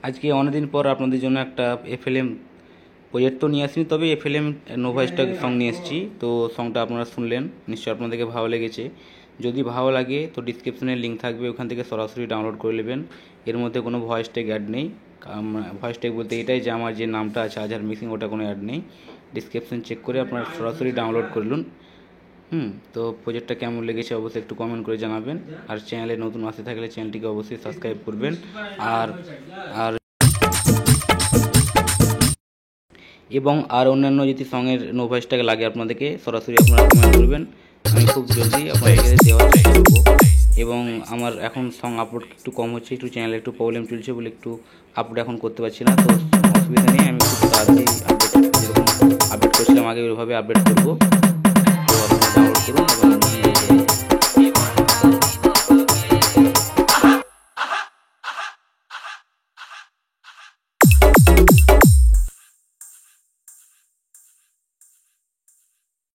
আজকে অনেকদিন পর আপনাদের জন্য একটা এফএলএম প্রজেক্ট তো নিয়ে আসিনি, তবে এফএলএম নোভা স্টক সং নিয়ে এসেছি। তো সংটা আপনারা শুনলেন, নিশ্চয়ই আপনাদেরকে ভালো লেগেছে। যদি ভালো লাগে তো ডিসক্রিপশনে লিঙ্ক থাকবে, ওখান থেকে সরাসরি ডাউনলোড করে নেবেন। এর মধ্যে কোনো ভয়েস ট্যাগ অ্যাড নেই। ভয়েস ট্যাগ বলতে এটাই যে আমার যে নামটা আছে আজহার মিসিং, ওটা কোনো অ্যাড নেই। ডিসক্রিপশন চেক করে আপনারা সরাসরি ডাউনলোড করলুন। তো প্রজেক্টটা কেমন লেগেছে অবশ্যই একটু কমেন্ট করে জানাবেন। আর চ্যানেলে নতুন আসতে থাকলে চ্যানেলটিকে অবশ্যই সাবস্ক্রাইব করবেন। আর আর এবং আর অন্যান্য যদি সঙের নো ভয়েসটাকে লাগে আপনাদেরকে, সরাসরি আপনারা কমেন্ট করবেন, আমি খুব জলদি আপনাদেরকে দেওয়ার চেষ্টা করবো। এবং আমার এখন সং আপলোড একটু কম হচ্ছে, একটু চ্যানেলে একটু প্রবলেম চলছে বলে একটু আপলোড এখন করতে পারছি না। তো অসুবিধা নেই, আমি খুব তাড়াতাড়ি আপডেট যেরকম আপডেট করছিলাম আগে ওইভাবে আপডেট করবো। তো আপনারা ডাউনলোড করুন এবং